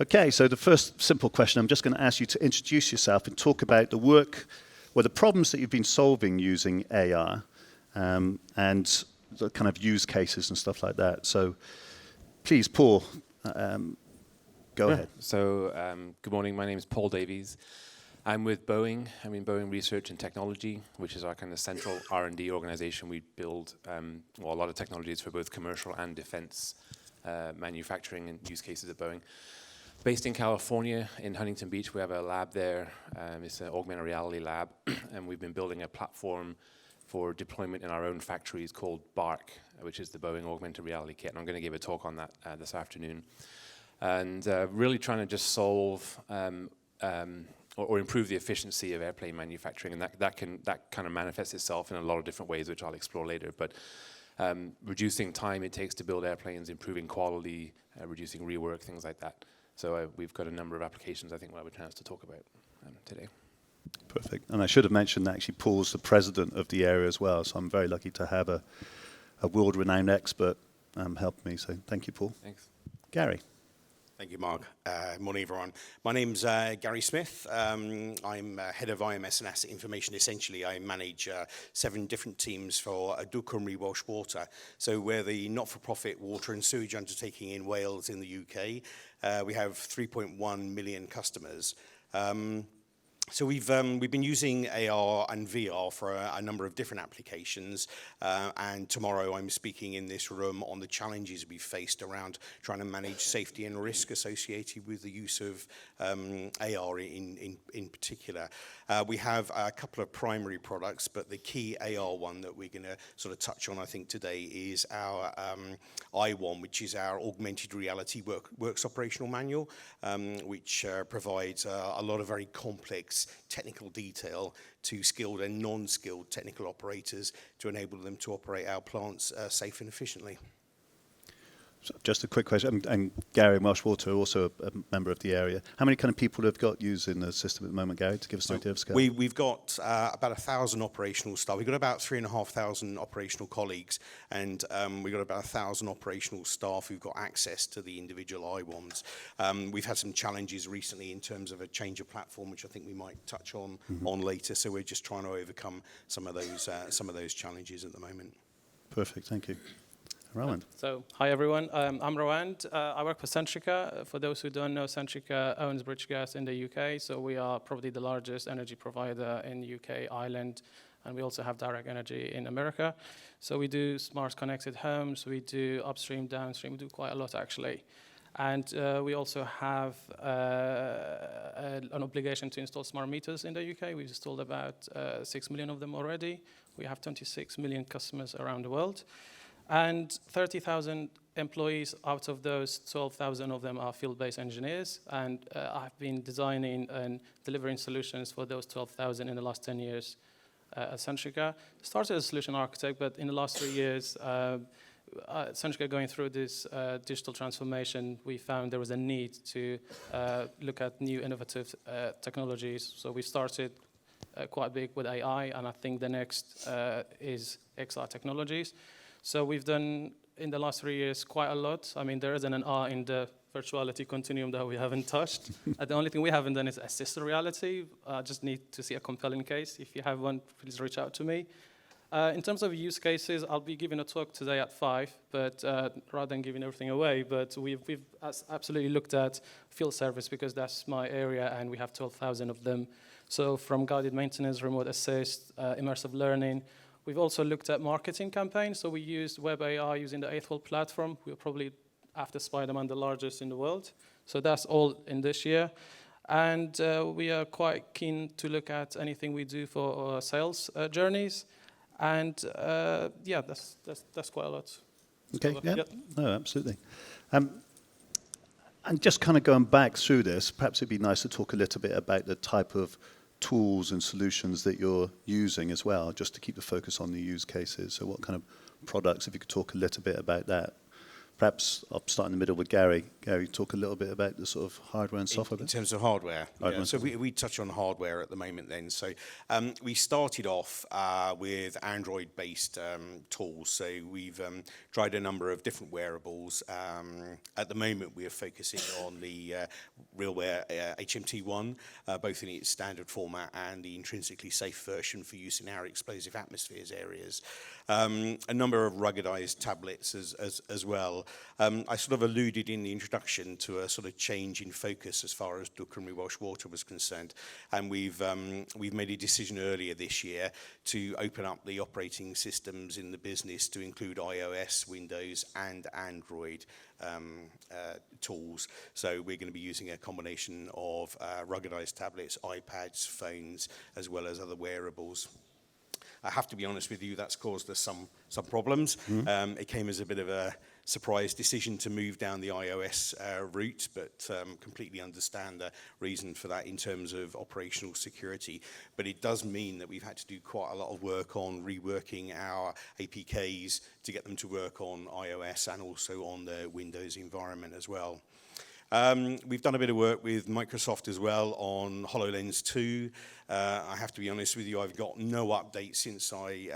Okay, so the first simple question, I'm just going to ask you to introduce yourself and talk about the work, or the problems that you've been solving using AI, and the kind of use cases and stuff like that. So please, Paul, go ahead. So good morning, my name is Paul Davies. I'm with Boeing. I'm in Boeing Research and Technology, which is our kind of central R&D organization. We build a lot of technologies for both commercial and defense manufacturing and use cases at Boeing. Based in California, in Huntington Beach, we have a lab there. It's an augmented reality lab, and we've been building a platform for deployment in our own factories called BARC, which is the Boeing Augmented Reality Kit. And I'm going to give a talk on that this afternoon. And really trying to just solve or improve the efficiency of airplane manufacturing, and that kind of manifests itself in a lot of different ways, which I'll explore later. But reducing time it takes to build airplanes, improving quality, reducing rework, things like that. So we've got a number of applications I think we'll have a chance to talk about today. Perfect. And I should have mentioned that actually Paul's the president of the area as well, so I'm very lucky to have a world-renowned expert help me. So thank you, Paul. Thanks. Gary. Thank you, Mark. Morning, everyone. My name's Gary Smith. I'm head of IMS and Asset Information. Essentially, I manage 7 different teams for Cymru, Welsh Water. So we're the not-for-profit water and sewage undertaking in Wales in the UK. We have 3.1 million customers. So we've been using AR and VR for a number of different applications, and tomorrow I'm speaking in this room on the challenges we faced around trying to manage safety and risk associated with the use of AR in particular. We have a couple of primary products, but the key AR one that we're going to sort of touch on, I think, today is our I1, which is our augmented reality works operational manual, which provides a lot of very complex technical detail to skilled and non-skilled technical operators to enable them to operate our plants safe and efficiently. So just a quick question, and Gary and Welsh Water are also a member of the area. How many kind of people have got using the system at the moment, Gary, to give us an idea of scale? We've got about 1,000 operational staff. We've got about 3,500 operational colleagues, and we've got about 1,000 operational staff who've got access to the individual I1s. We've had some challenges recently in terms of a change of platform, which I think we might touch on later. So we're just trying to overcome some of those challenges at the moment. Perfect, thank you. Rawand. So, hi everyone, I'm Rawand. I work for Centrica. For those who don't know, Centrica owns British Gas in the UK, so we are probably the largest energy provider in the UK, Ireland, and we also have direct energy in America. So we do smart connected homes, we do upstream, downstream, we do quite a lot actually. And we also have an obligation to install smart meters in the UK. We've installed about 6 million of them already. We have 26 million customers around the world. And 30,000 employees, out of those, 12,000 of them are field-based engineers. And I've been designing and delivering solutions for those 12,000 in the last 10 years at Centrica. Started as a solution architect, but in the last 3 years, Centrica going through this digital transformation, we found there was a need to look at new innovative technologies. So we started quite big with AI, and I think the next is XR technologies. So we've done, in the last 3 years, quite a lot. I mean, there isn't an R in the virtuality continuum that we haven't touched. The only thing we haven't done is assisted reality. I just need to see a compelling case. If you have one, please reach out to me. In terms of use cases, I'll be giving a talk today at 5, but rather than giving everything away, but we've absolutely looked at field service because that's my area, and we have 12,000 of them. So from guided maintenance, remote assist, immersive learning. We've also looked at marketing campaigns, so we used web AI using the 8-volt platform. We're probably, after Spider-Man, the largest in the world. So that's all in this year. And we are quite keen to look at anything we do for our sales journeys. And yeah, that's quite a lot. Okay, So, yeah, yep. no, absolutely. And just kind of going back through this, perhaps it'd be nice to talk a little bit about the type of tools and solutions that you're using as well, just to keep the focus on the use cases. So what kind of products, if you could talk a little bit about that Perhaps I'll start in the middle with Gary. Gary, talk a little bit about the sort of hardware and software In bit. terms of hardware, Hardware and so we touch on hardware at the moment then. So we started off with Android-based tools. So we've tried a number of different wearables. At the moment, we are focusing on the RealWear HMT1, both in its standard format and the intrinsically safe version for use in our explosive atmospheres areas. A number of ruggedized tablets as well. I sort of alluded in the introduction to a sort of change in focus as far as Duck and Welsh Water was concerned, and we've made a decision earlier this year to open up the operating systems in the business to include iOS, Windows, and Android tools. So we're going to be using a combination of ruggedized tablets, iPads, phones, as well as other wearables. I have to be honest with you, that's caused us some problems. It came as a bit of a surprise decision to move down the iOS route, but completely understand the reason for that in terms of operational security. But it does mean that we've had to do quite a lot of work on reworking our APKs to get them to work on iOS and also on the Windows environment as well. We've done a bit of work with Microsoft as well on HoloLens 2. I have to be honest with you, I've got no update since I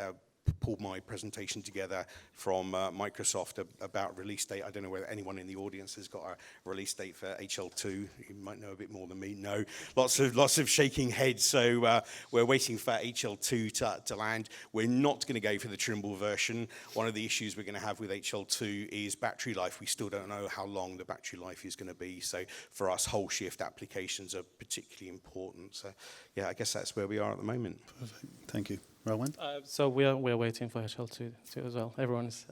pulled my presentation together from Microsoft about release date. I don't know whether anyone in the audience has got a release date for HL2. You might know a bit more than me. No, lots of shaking heads. So we're waiting for HL2 to land. We're not going to go for the Trimble version. One of the issues we're going to have with HL2 is battery life. We still don't know how long the battery life is going to be. So for us, whole shift applications are particularly important. So yeah, I guess that's where we are at the moment. Perfect. Thank you. Rawand? So we're waiting for HL2 as well. Everyone's.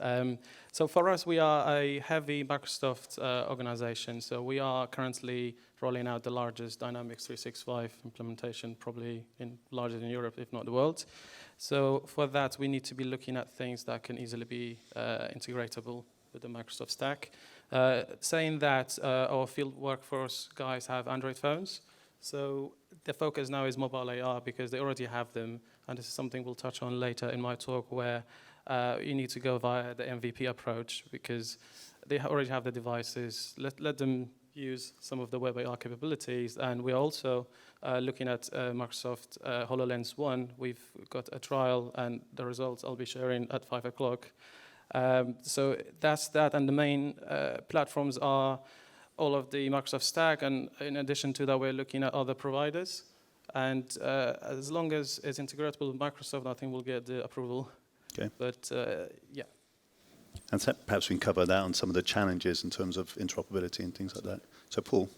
So for us, we are a heavy Microsoft organization. So we are currently rolling out the largest Dynamics 365 implementation, probably larger in Europe, if not the world. So for that, we need to be looking at things that can easily be integratable with the Microsoft stack. Saying that, our field workforce guys have Android phones. So the focus now is mobile AR because they already have them. And this is something we'll touch on later in my talk where you need to go via the MVP approach because they already have the devices. Let them use some of the web AR capabilities. And we're also looking at Microsoft HoloLens 1. We've got a trial and the results I'll be sharing at 5 o'clock. So that's that. And the main platforms are all of the Microsoft stack. And in addition to that, we're looking at other providers. And as long as it's integratable with Microsoft, I think we'll get the approval. Okay. But yeah. And so perhaps we can cover that on some of the challenges in terms of interoperability and things like that. So Paul.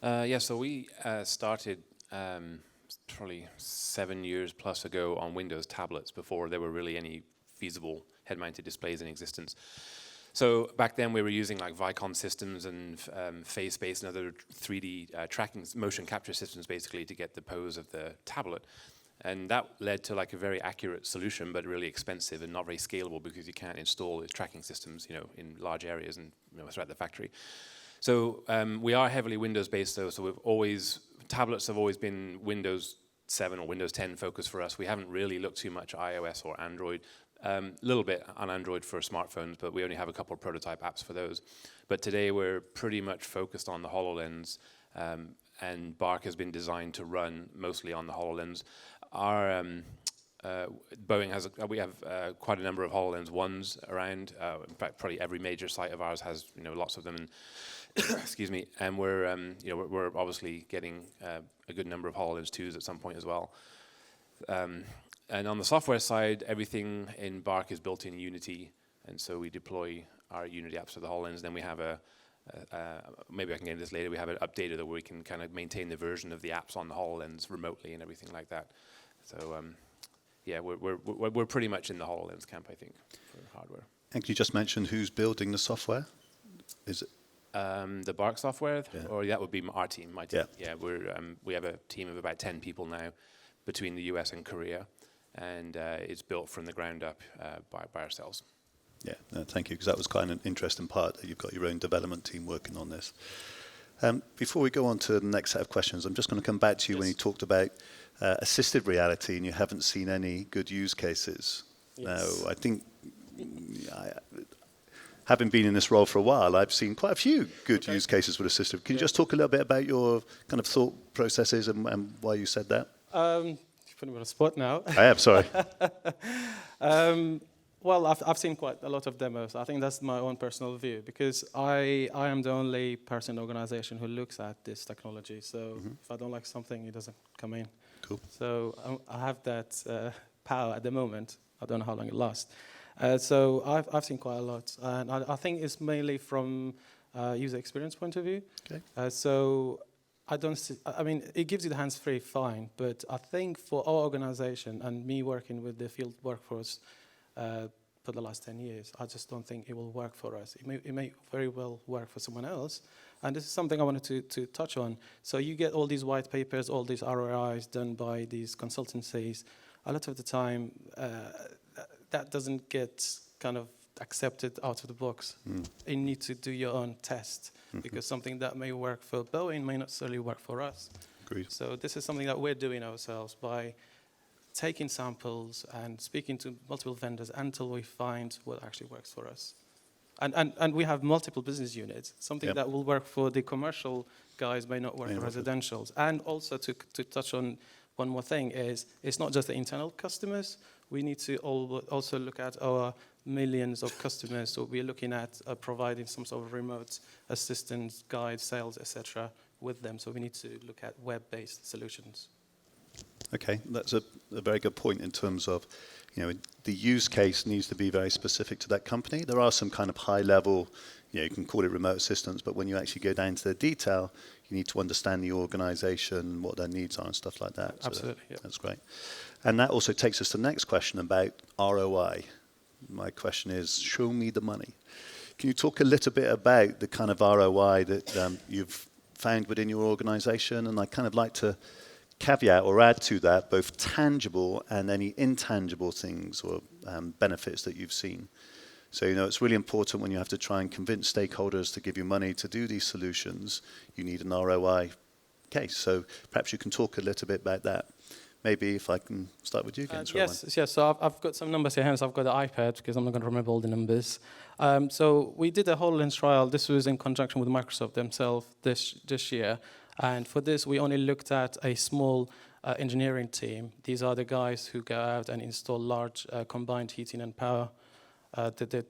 Yeah, so we started probably 7 years plus ago on Windows tablets before there were really any feasible head-mounted displays in existence. So back then we were using like Vicon systems and phase space and other 3D tracking motion capture systems basically to get the pose of the tablet. And that led to like a very accurate solution, but really expensive and not very scalable because you can't install these tracking systems, in large areas and throughout the factory. So we are heavily Windows-based though. So tablets have always been Windows 7 or Windows 10 focused for us. We haven't really looked too much iOS or Android. A little bit on Android for smartphones, but we only have a couple of prototype apps for those. But today we're pretty much focused on the HoloLens, and Bark has been designed to run mostly on the HoloLens. Our Boeing we have quite a number of HoloLens 1s around. In fact, probably every major site of ours has lots of them. And excuse me. And we're obviously getting a good number of HoloLens 2s at some point as well. And on the software side, everything in Bark is built in Unity, and so we deploy our Unity apps to the HoloLens. Then we have maybe I can get into this later, we have an updater where we can kind of maintain the version of the apps on the HoloLens remotely and everything like that. So yeah, we're pretty much in the HoloLens camp, I think, for hardware. And you just mentioned who's building the software? Is it? The Bark software, yeah. Or that would be my team. Yeah, we have a team of about 10 people now between the US and Korea. And it's built from the ground up by ourselves. Yeah, no, thank you, because that was quite an interesting part, that you've got your own development team working on this. Before we go on to the next set of questions, I'm just going to come back to you when you talked about assisted reality and you haven't seen any good use cases. Yes. Now, I think, having been in this role for a while, I've seen quite a few good use cases with a system. Can you just talk a little bit about your kind of thought processes and why you said that? You put me on a spot now. I am, sorry. Well, I've seen quite a lot of demos. I think that's my own personal view, because I am the only person in the organization who looks at this technology. So if I don't like something, it doesn't come in. Cool. So I have that power at the moment. I don't know how long it lasts. So I've seen quite a lot. And I think it's mainly from user experience point of view. Okay. So I don't see, I mean, it gives you the hands-free, fine. But I think for our organization and me working with the field workforce, for the last 10 years, I just don't think it will work for us. It may very well work for someone else. And this is something I wanted to touch on. So you get all these white papers, all these ROIs done by these consultancies. A lot of the time, that doesn't get kind of accepted out of the box. You need to do your own test, because something that may work for Boeing may not necessarily work for us. Agreed. So this is something that we're doing ourselves by taking samples and speaking to multiple vendors until we find what actually works for us. And we have multiple business units. Something that will work for the commercial guys may not work for residentials. And also to touch on one more thing is, it's not just the internal customers. We need to also look at our millions of customers. So we're looking at providing some sort of remote assistance, guide, sales, etc. with them. So we need to look at web-based solutions. Okay, that's a very good point in terms of, the use case needs to be very specific to that company. There are some kind of high level, you can call it remote assistance, but when you actually go down to the detail, you need to understand the organization, what their needs are and stuff like that. Absolutely, yeah. That's great. And that also takes us to the next question about ROI. My question is, show me the money. Can you talk a little bit about the kind of ROI that you've found within your organization? And I'd kind of like to caveat or add to that both tangible and any intangible things or benefits that you've seen. So, it's really important when you have to try and convince stakeholders to give you money to do these solutions, you need an ROI case. So perhaps you can talk a little bit about that. Maybe if I can start with you again. Yes. So I've got some numbers here, hence I've got the iPad because I'm not going to remember all the numbers. So we did a HoloLens trial. This was in conjunction with Microsoft themselves this year. And for this, we only looked at a small engineering team. These are the guys who go out and install large combined heating and power. They're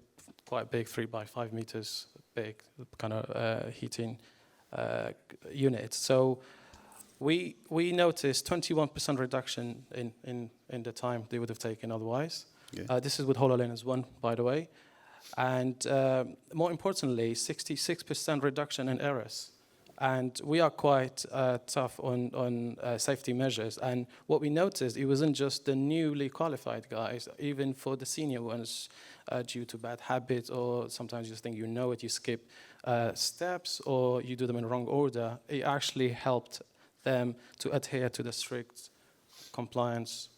quite big, 3 by 5 meters big kind of heating units. So we noticed 21% reduction in the time they would have taken otherwise. Yeah. This is with HoloLens 1, by the way. And more importantly, 66% reduction in errors. And we are quite tough on safety measures. And what we noticed, it wasn't just the newly qualified guys, even for the senior ones, due to bad habits, or sometimes you just think you know it, you skip steps, or you do them in the wrong order. It actually helped them to adhere to the strict compliance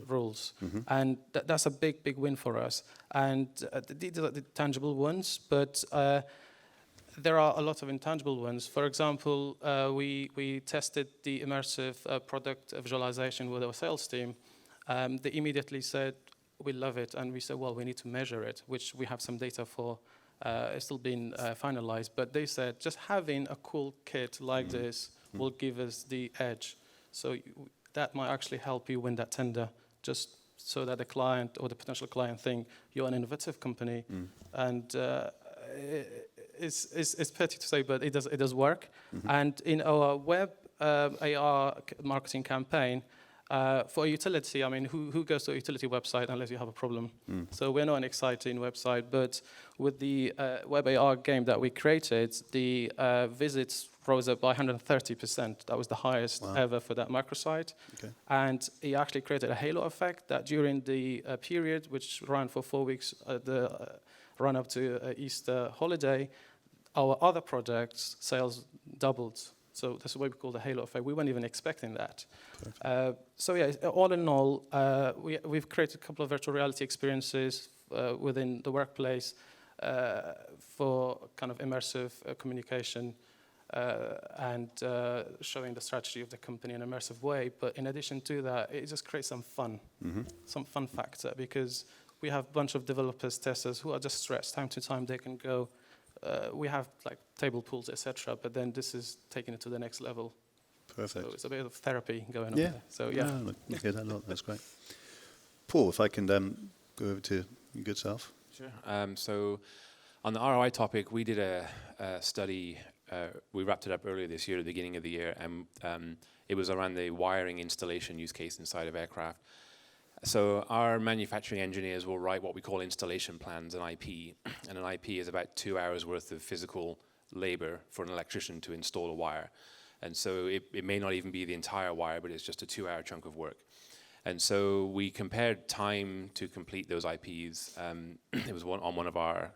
rules. Mm-hmm. And that's a big, big win for us. And these are the tangible ones, but there are a lot of intangible ones. For example, we tested the immersive product visualization with our sales team. They immediately said, we love it. And we said, well, we need to measure it, which we have some data for. It's still being finalized. But they said, just having a cool kit like this will give us the edge. So that might actually help you win that tender, just so that the client or the potential client think you're an innovative company. And it's petty to say, but it does work. Mm-hmm. And in our web AR marketing campaign, for a utility, I mean, who goes to a utility website unless you have a problem? So we're not an exciting website, but with the web AR game that we created, the visits rose up by 130%. That was the highest ever for that microsite. Okay. And it actually created a halo effect that during the period, which ran for 4 weeks, the run up to Easter holiday, our other products sales doubled. So that's what we call the halo effect. We weren't even expecting that. So yeah, all in all, we've created a couple of virtual reality experiences within the workplace for kind of immersive communication and showing the strategy of the company in an immersive way. But in addition to that, it just creates some fun, some fun factor, because we have a bunch of developers, testers who are just stressed. Time to time, they can go. We have like table pools, etc. But then this is taking it to the next level. Perfect. So it's a bit of therapy going on Yeah. there. So yeah. No, I hear that a lot. That's great. Paul, if I can go over to your good self. Sure. So on the ROI topic, we did a study. We wrapped it up earlier this year, at the beginning of the year, and it was around the wiring installation use case inside of aircraft. So our manufacturing engineers will write what we call installation plans, an IP, and an IP is about 2 hours worth of physical labor for an electrician to install a wire. And so it may not even be the entire wire, but it's just a 2-hour chunk of work. And so we compared time to complete those IPs. It was on one of our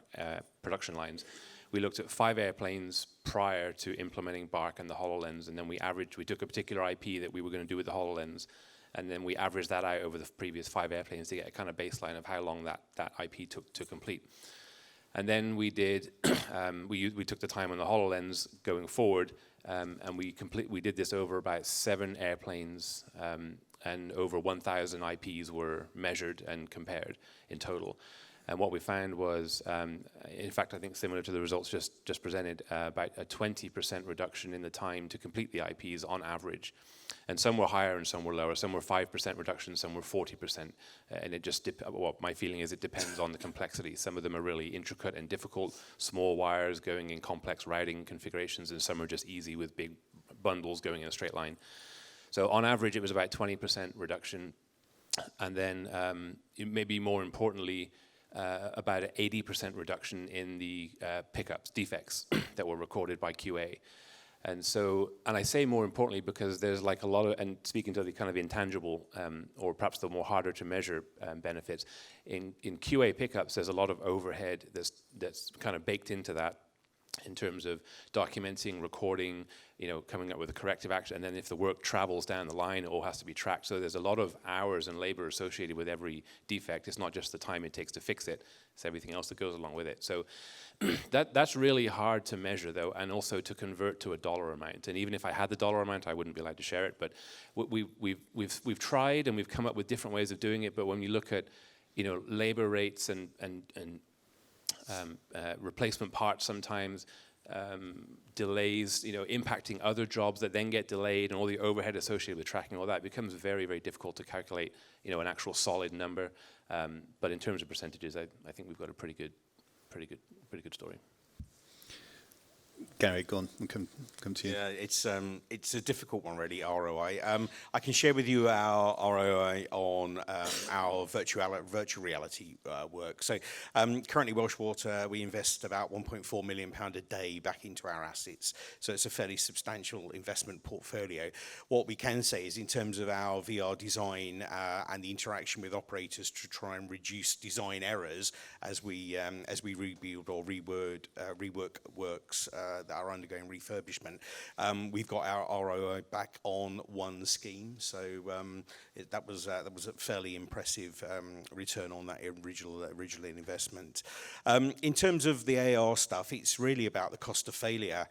production lines. We looked at 5 airplanes prior to implementing BARC and the HoloLens, and then we took a particular IP that we were going to do with the HoloLens, and then we averaged that out over the previous 5 airplanes to get a kind of baseline of how long that IP took to complete. And then we did, we took the time on the HoloLens going forward, and we did this over about 7 airplanes, and over 1,000 IPs were measured and compared in total. And what we found was, in fact, I think similar to the results just presented, about a 20% reduction in the time to complete the IPs on average. And some were higher and some were lower. Some were 5% reduction, some were 40%. And it just, my feeling is it depends on the complexity. Some of them are really intricate and difficult, small wires going in complex routing configurations, and some are just easy with big bundles going in a straight line. So on average, it was about 20% reduction. And then maybe more importantly, about an 80% reduction in the pickups, defects that were recorded by QA. And I say more importantly because there's like a lot of, and speaking to the kind of intangible, or perhaps the more harder to measure benefits, in QA pickups, there's a lot of overhead that's kind of baked into that, in terms of documenting, recording, coming up with a corrective action, and then if the work travels down the line, it all has to be tracked. So there's a lot of hours and labor associated with every defect. It's not just the time it takes to fix it, it's everything else that goes along with it. So that's really hard to measure, though, and also to convert to a dollar amount. And even if I had the dollar amount, I wouldn't be allowed to share it. But we've tried, and we've come up with different ways of doing it. But when you look at labor rates and replacement parts sometimes, delays, impacting other jobs that then get delayed, and all the overhead associated with tracking all that, becomes very, very difficult to calculate, an actual solid number. But in terms of percentages, I think we've got a pretty good story. Gary, go on, and come to you. Yeah, it's a difficult one, really, ROI. I can share with you our ROI on our virtual reality work. So currently, Welsh Water, we invest about £1.4 million a day back into our assets. So it's a fairly substantial investment portfolio. What we can say is, in terms of our VR design and the interaction with operators to try and reduce design errors as we rebuild or rework works that are undergoing refurbishment, we've got our ROI back on one scheme. So that was a fairly impressive return on that original investment. In terms of the AR stuff, it's really about the cost of failure.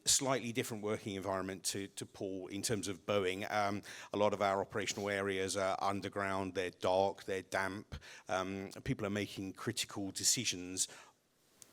Slightly different working environment to Paul in terms of Boeing. A lot of our operational areas are underground, they're dark, they're damp. People are making critical decisions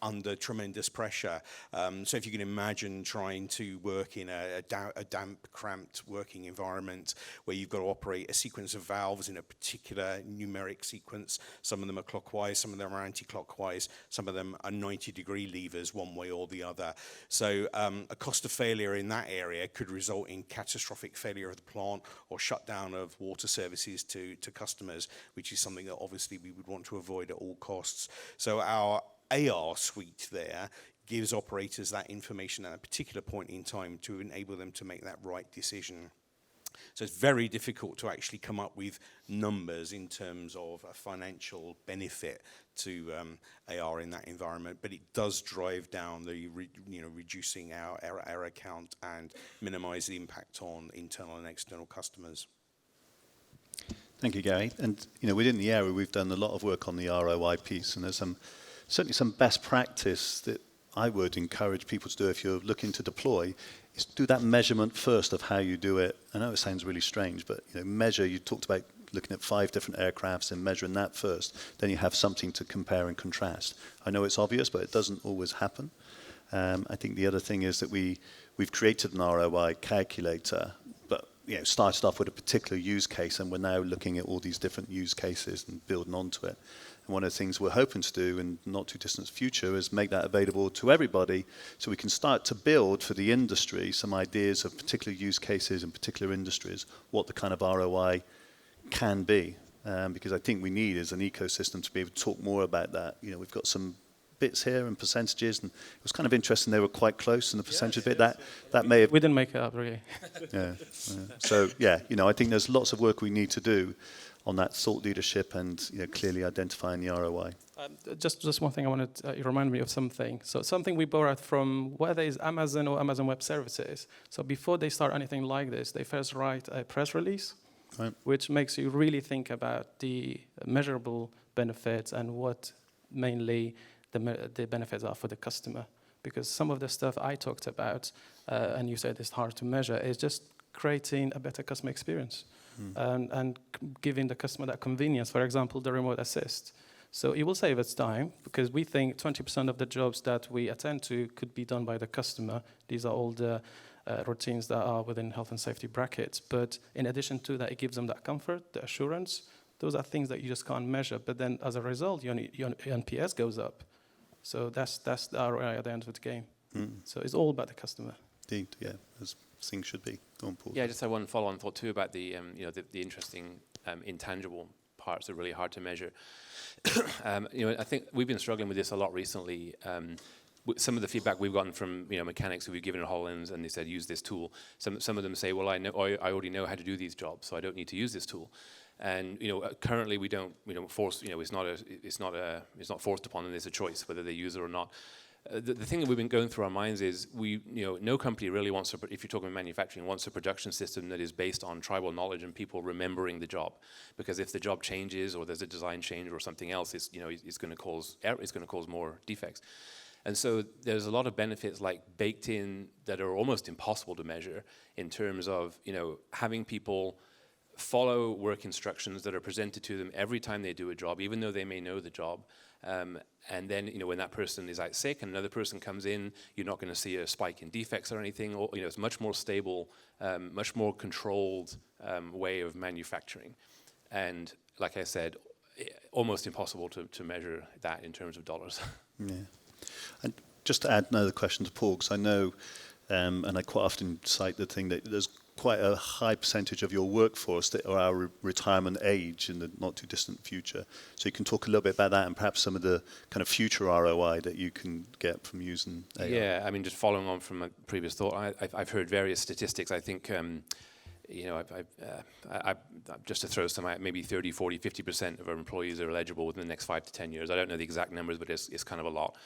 under tremendous pressure. So if you can imagine trying to work in a damp, cramped working environment where you've got to operate a sequence of valves in a particular numeric sequence. Some of them are clockwise, some of them are anti-clockwise, some of them are 90-degree levers one way or the other. So a cost of failure in that area could result in catastrophic failure of the plant or shutdown of water services to customers, which is something that obviously we would want to avoid at all costs. So our AR suite there gives operators that information at a particular point in time to enable them to make that right decision. So it's very difficult to actually come up with numbers in terms of a financial benefit to AR in that environment, but it does drive down the reducing our error count and minimize the impact on internal and external customers. Thank you, Gary. And within the area, we've done a lot of work on the ROI piece, and there's certainly some best practice that I would encourage people to do if you're looking to deploy, is do that measurement first of how you do it. I know it sounds really strange, but measure. You talked about looking at 5 different aircrafts and measuring that first, then you have something to compare and contrast. I know it's obvious, but it doesn't always happen. I think the other thing is that we've created an ROI calculator, but started off with a particular use case, and we're now looking at all these different use cases and building onto it. And one of the things we're hoping to do in the not too distant future is make that available to everybody, so we can start to build for the industry some ideas of particular use cases in particular industries, what the kind of ROI can be. Because I think we need as an ecosystem to be able to talk more about that. We've got some bits here and percentages, and it was kind of interesting they were quite close in the percentage bit. That may have... We didn't make it up, really. So, I think there's lots of work we need to do on that thought leadership and clearly identifying the ROI. Just one thing I wanted to remind me of something. So something we borrowed from whether it's Amazon or Amazon Web Services. So before they start anything like this, they first write a press release, right, which makes you really think about the measurable benefits and what mainly the benefits are for the customer. Because some of the stuff I talked about, and you said it's hard to measure, is just creating a better customer experience and giving the customer that convenience. For example, the remote assist. So it will save us time, because we think 20% of the jobs that we attend to could be done by the customer. These are all the routines that are within health and safety brackets. But in addition to that, it gives them that comfort, the assurance. Those are things that you just can't measure. But then as a result, your NPS goes up. So that's the ROI at the end of the game. So it's all about the customer. Indeed, yeah, as things should be. Go on, Paul. Yeah, just one follow-on thought too about the interesting intangible parts that are really hard to measure. I think we've been struggling with this a lot recently. Some of the feedback we've gotten from mechanics who we've given in HoloLens, and they said use this tool. Some of them say, well, I already know how to do these jobs, so I don't need to use this tool. And currently we don't force. It's not forced upon them. It's a choice whether they use it or not. The thing that we've been going through our minds is no company really wants to. If you're talking manufacturing, wants a production system that is based on tribal knowledge and people remembering the job. Because if the job changes or there's a design change or something else, it's going to cause more defects. And so there's a lot of benefits baked in that are almost impossible to measure in terms of having people follow work instructions that are presented to them every time they do a job, even though they may know the job. And then, when that person is out sick and another person comes in, you're not going to see a spike in defects or anything. Or, it's much more stable, much more controlled way of manufacturing. And like I said, almost impossible to measure that in terms of dollars. Yeah. And just to add another question to Paul, because I know, and I quite often cite the thing that there's quite a high percentage of your workforce that are our retirement age in the not too distant future. So you can talk a little bit about that and perhaps some of the kind of future ROI that you can get from using AI. Yeah, I mean, just following on from my previous thought, I've heard various statistics. I think, just to throw some out, maybe 30, 40, 50% of our employees are eligible within the next 5 to 10 years. I don't know the exact numbers, but it's kind of a lot.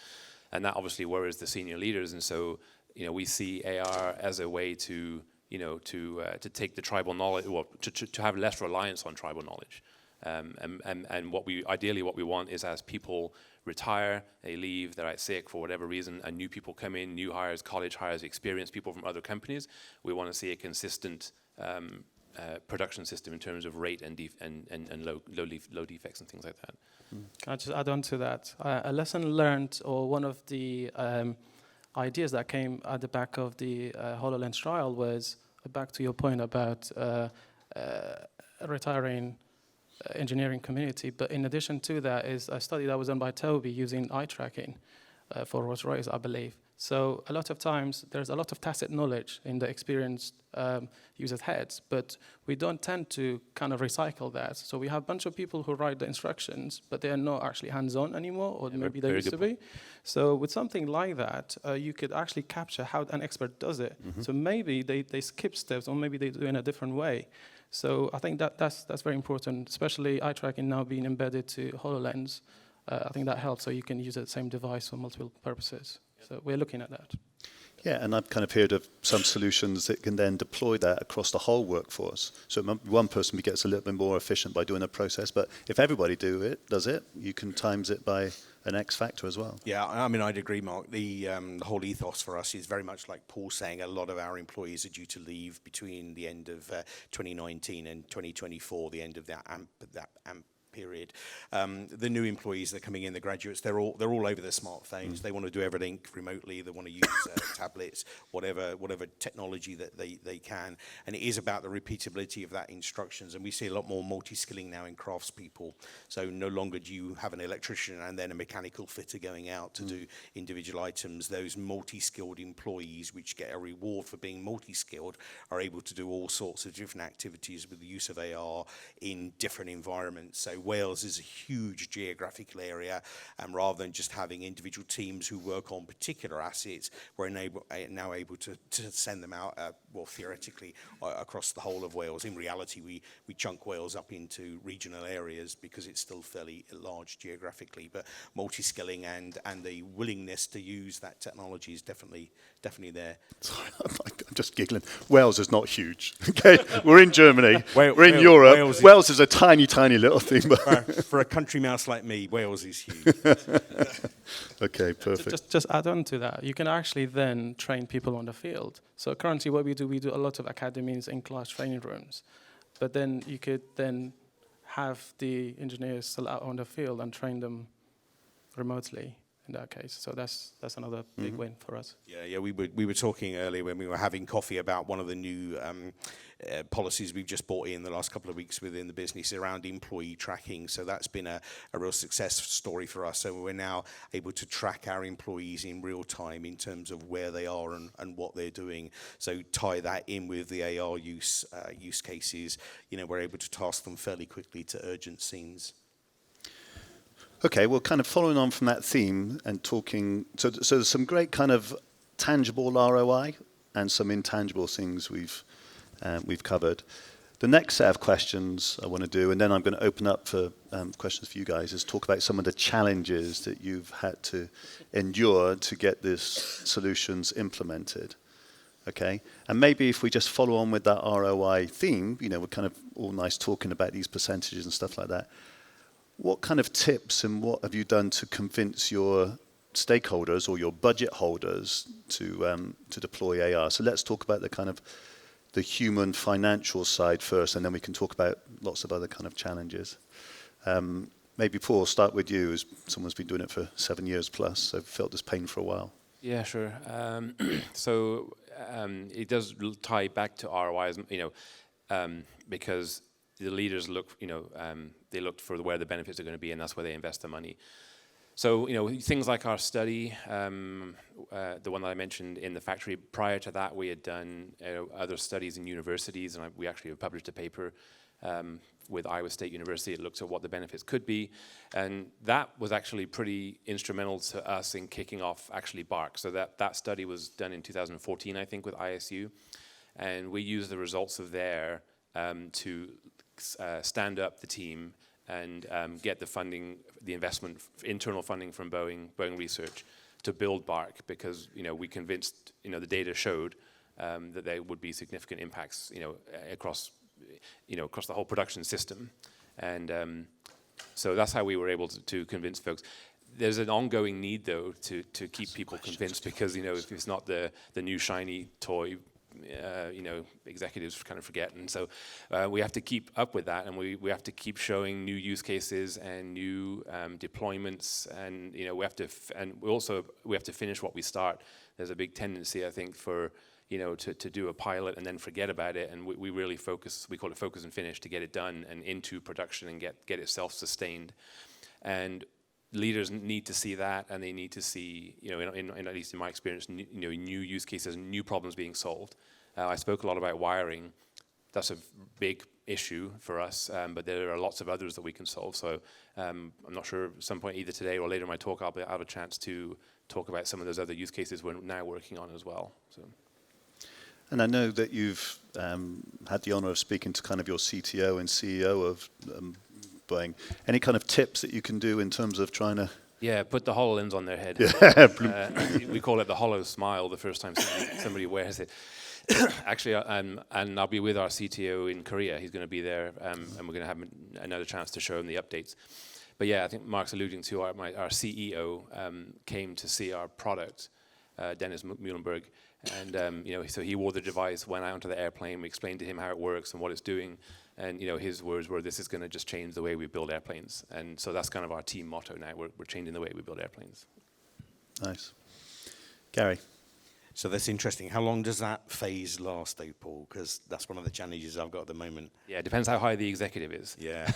And that obviously worries the senior leaders. And so, we see AR as a way to take the tribal knowledge, or to have less reliance on tribal knowledge. And what we want is, as people retire, they leave, they're out sick for whatever reason, and new people come in, new hires, college hires, experienced people from other companies. We want to see a consistent production system in terms of rate and low defects and things like that. Can I just add on to that? A lesson learned, or one of the ideas that came at the back of the HoloLens trial was, back to your point about retiring engineering community, but in addition to that is a study that was done by Toby using eye tracking for Rolls-Royce, I believe. So a lot of times there's a lot of tacit knowledge in the experienced users' heads, but we don't tend to kind of recycle that. So we have a bunch of people who write the instructions, but they are not actually hands-on anymore, or maybe they used to be. So with something like that, you could actually capture how an expert does it. Mm-hmm. So maybe they skip steps, or maybe they do it in a different way. So I think that's very important, especially eye tracking now being embedded to HoloLens. I think that helps, so you can use the same device for multiple purposes. So we're looking at that. Yeah, and I've kind of heard of some solutions that can then deploy that across the whole workforce. So one person gets a little bit more efficient by doing a process, but if everybody does it, you can times it by an X factor as well. Yeah, I mean, I'd agree, Mark. The whole ethos for us is very much like Paul saying. A lot of our employees are due to leave between the end of 2019 and 2024, the end of that AMP period. The new employees that are coming in, the graduates, they're all over their smartphones. They want to do everything remotely. They want to use tablets, whatever technology that they can. And it is about the repeatability of that instructions. And we see a lot more multi-skilling now in craftspeople. So no longer do you have an electrician and then a mechanical fitter going out to do individual items. Those multi-skilled employees, which get a reward for being multi-skilled, are able to do all sorts of different activities with the use of AR in different environments. So Wales is a huge geographical area, and rather than just having individual teams who work on particular assets, we're now able to send them out, theoretically, across the whole of Wales. In reality, we chunk Wales up into regional areas because it's still fairly large geographically, but multi-skilling and the willingness to use that technology is definitely there. Sorry, I'm just giggling. Wales is not huge. Okay, we're in Germany. We're in Europe. Wales is a tiny, tiny little thing. For a country mouse like me, Wales is huge. Okay, perfect. Just add on to that. You can actually then train people on the field. So currently what we do a lot of academies in class training rooms. But then you could then have the engineers still out on the field and train them remotely in that case. So that's another big win for us. Yeah. We were talking earlier when we were having coffee about one of the new policies we've just brought in the last couple of weeks within the business around employee tracking. So that's been a real success story for us. So we're now able to track our employees in real time in terms of where they are and what they're doing. So tie that in with the AR use cases. We're able to task them fairly quickly to urgent scenes. Okay, well, kind of following on from that theme and talking, so there's some great kind of tangible ROI and some intangible things we've covered. The next set of questions I want to do, and then I'm going to open up for questions for you guys, is talk about some of the challenges that you've had to endure to get these solutions implemented. Okay, and maybe if we just follow on with that ROI theme, we're kind of all nice talking about these percentages and stuff like that. What kind of tips and what have you done to convince your stakeholders or your budget holders to deploy AR? So let's talk about the kind of the human financial side first, and then we can talk about lots of other kind of challenges. Maybe Paul, start with you, as someone's been doing it for 7 years plus, so felt this pain for a while. Yeah, sure. So it does tie back to ROI, because the leaders look, they look for where the benefits are going to be, and that's where they invest their money. So, things like our study, the one that I mentioned in the factory, prior to that we had done other studies in universities, and we actually have published a paper with Iowa State University. It looks at what the benefits could be, and that was actually pretty instrumental to us in kicking off actually BARC. So that study was done in 2014, I think, with ISU, and we used the results of there to stand up the team and get the funding, the investment, internal funding from Boeing Research to build BARC, because we convinced, the data showed that there would be significant impacts, across the whole production system, and so that's how we were able to convince folks. There's an ongoing need, though, to keep people convinced, because if it's not the new shiny toy, executives kind of forget, and so we have to keep up with that, and we have to keep showing new use cases and new deployments, and we have to finish what we start. There's a big tendency, I think, for to do a pilot and then forget about it, and we really focus. We call it focus and finish, to get it done and into production and get it self-sustained. And leaders need to see that, and they need to see, in at least in my experience, new use cases, new problems being solved. I spoke a lot about wiring. That's a big issue for us, but there are lots of others that we can solve. So I'm not sure, at some point either today or later in my talk, I'll have a chance to talk about some of those other use cases we're now working on as well. So. And I know that you've had the honor of speaking to kind of your CTO and CEO of Boeing. Any kind of tips that you can do in terms of trying to... Yeah, put the HoloLens on their head. We call it the hollow smile the first time somebody wears it. Actually, and I'll be with our CTO in Korea. He's going to be there, and we're going to have another chance to show him the updates. But yeah, I think Mark's alluding to our CEO came to see our product, Dennis Muhlenberg, and so he wore the device, went out onto the airplane. We explained to him how it works and what it's doing, and his words were, "This is going to just change the way we build airplanes." And so that's kind of our team motto now. We're changing the way we build airplanes. Nice. Gary. So that's interesting. How long does that phase last, though, Paul? Because that's one of the challenges I've got at the moment. Yeah, it depends how high the executive is. Yeah,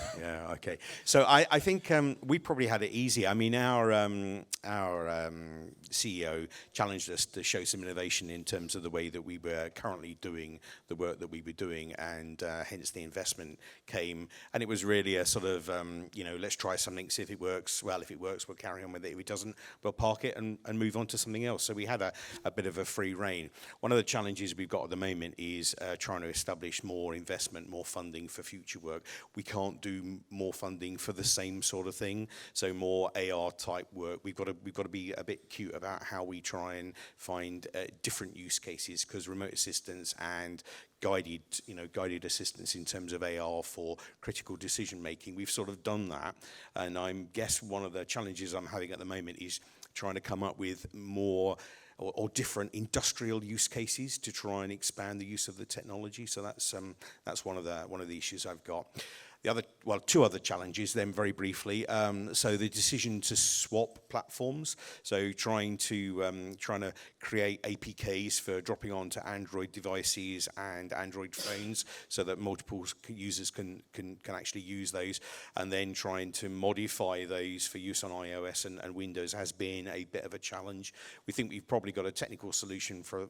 okay. So I think we probably had it easy. I mean, our CEO challenged us to show some innovation in terms of the way that we were currently doing the work that we were doing, and hence the investment came. And it was really a sort of, let's try something, see if it works. Well, if it works, we'll carry on with it. If it doesn't, we'll park it and move on to something else. So we had a bit of a free rein. One of the challenges we've got at the moment is trying to establish more investment, more funding for future work. We can't do more funding for the same sort of thing. So more AR type work. We've got to be a bit cute about how we try and find different use cases, because remote assistance and guided assistance in terms of AR for critical decision making, we've sort of done that. And I guess one of the challenges I'm having at the moment is trying to come up with more or different industrial use cases to try and expand the use of the technology. So that's one of the issues I've got. Two other challenges then, very briefly. So the decision to swap platforms, so trying to create APKs for dropping onto Android devices and Android phones, so that multiple users can actually use those, and then trying to modify those for use on iOS and Windows has been a bit of a challenge. We think we've probably got a technical solution for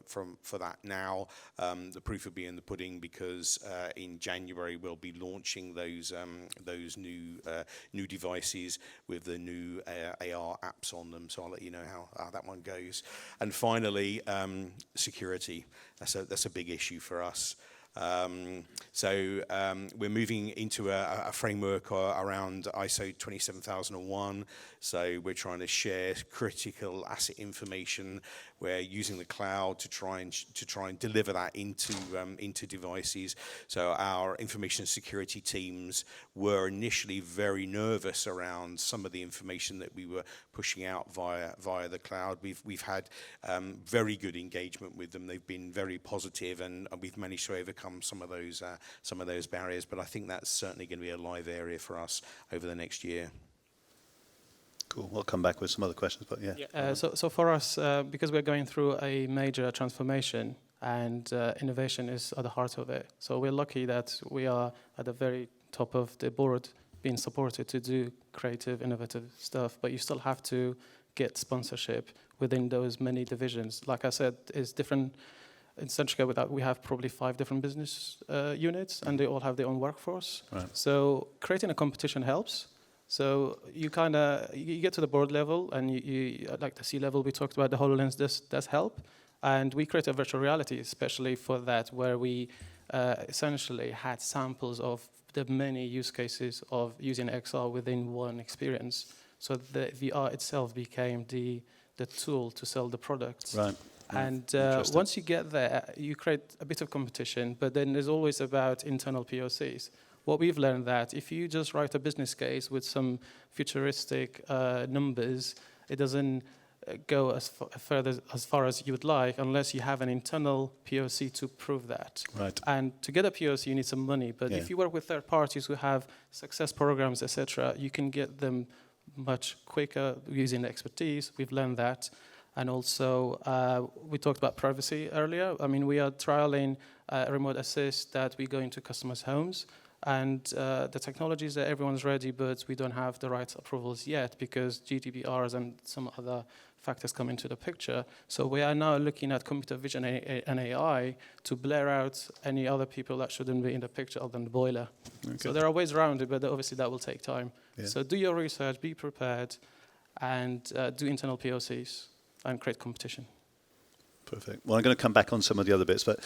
that now. The proof will be in the pudding, because in January we'll be launching those new devices with the new AR apps on them. So I'll let you know how that one goes. And finally, security. That's a big issue for us. We're moving into a framework around ISO 27001. So we're trying to share critical asset information. We're using the cloud to try and deliver that into devices. So our information security teams were initially very nervous around some of the information that we were pushing out via the cloud. We've had very good engagement with them. They've been very positive, and we've managed to overcome some of those barriers. But I think that's certainly going to be a live area for us over the next year. Cool. We'll come back with some other questions, but yeah. So for us, because we're going through a major transformation, and innovation is at the heart of it. So we're lucky that we are at the very top of the board, being supported to do creative, innovative stuff, but you still have to get sponsorship within those many divisions. Like I said, it's different. In Centrica, we have probably 5 different business units, and they all have their own workforce. Right. So creating a competition helps. So you get to the board level, and you like the C-level we talked about, the HoloLens does help. And we create a virtual reality, especially for that, where we essentially had samples of the many use cases of using XR within one experience. So the VR itself became the tool to sell the products. Right. And once you get there, you create a bit of competition, but then there's always about internal POCs. What we've learned that if you just write a business case with some futuristic numbers, it doesn't go as far as you would like unless you have an internal POC to prove that. Right. And to get a POC, you need some money. But if you work with third parties who have success programs, etc., you can get them much quicker using the expertise. We've learned that. And also, we talked about privacy earlier. I mean, we are trialing remote assist that we go into customers' homes. And the technology is that everyone's ready, but we don't have the right approvals yet because GDPRs and some other factors come into the picture. So we are now looking at computer vision and AI to blur out any other people that shouldn't be in the picture other than the boiler. Okay. So there are ways around it, but obviously that will take time. Yeah. So do your research, be prepared, and do internal POCs and create competition. Perfect. Well, I'm going to come back on some of the other bits, but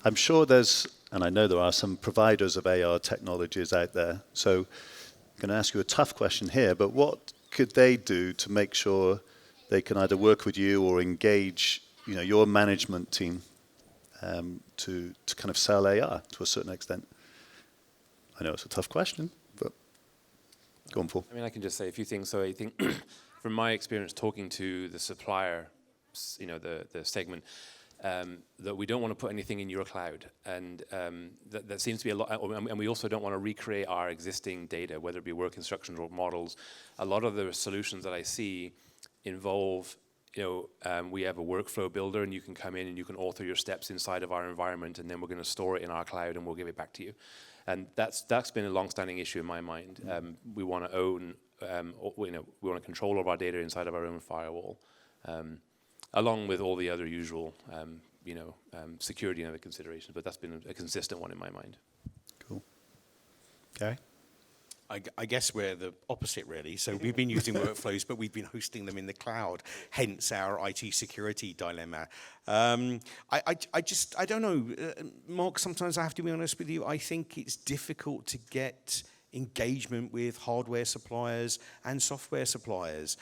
I'm sure there's, and I know there are some providers of AR technologies out there. So I'm going to ask you a tough question here, but what could they do to make sure they can either work with you or engage, your management team to kind of sell AR to a certain extent? I know it's a tough question, but Go on, Paul. I mean, I can just say a few things. So I think from my experience talking to the supplier, the segment, that we don't want to put anything in your cloud. And that seems to be a lot, and we also don't want to recreate our existing data, whether it be work instructions or models. A lot of the solutions that I see involve, we have a workflow builder, and you can come in and you can author your steps inside of our environment, and then we're going to store it in our cloud and we'll give it back to you. And that's been a long-standing issue in my mind. We want to own, we want to control all of our data inside of our own firewall, along with all the other usual, security and other considerations. But that's been a consistent one in my mind. Cool. Gary? I guess we're the opposite, really. So we've been using workflows, but we've been hosting them in the cloud, hence our IT security dilemma. I don't know, Mark, sometimes I have to be honest with you, I think it's difficult to get engagement with hardware suppliers and software suppliers.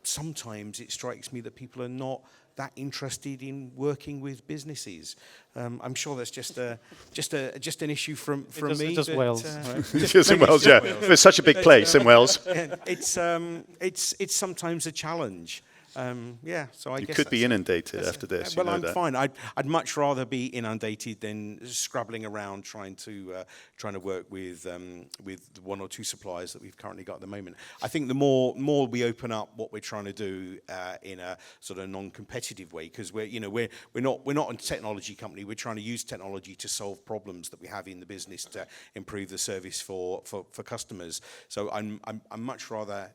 Sometimes it strikes me that people are not that interested in working with businesses. I'm sure that's just an issue from me. Just Wales, right? Just in Wales, yeah. It's such a big place in Wales. It's sometimes a challenge. So I You guess could be inundated after this. Well, I'm fine. I'd much rather be inundated than scrabbling around trying to work with one or two suppliers that we've currently got at the moment. I think the more we open up what we're trying to do in a sort of non-competitive way, because we're not a technology company. We're trying to use technology to solve problems that we have in the business to improve the service for customers. So I'm much rather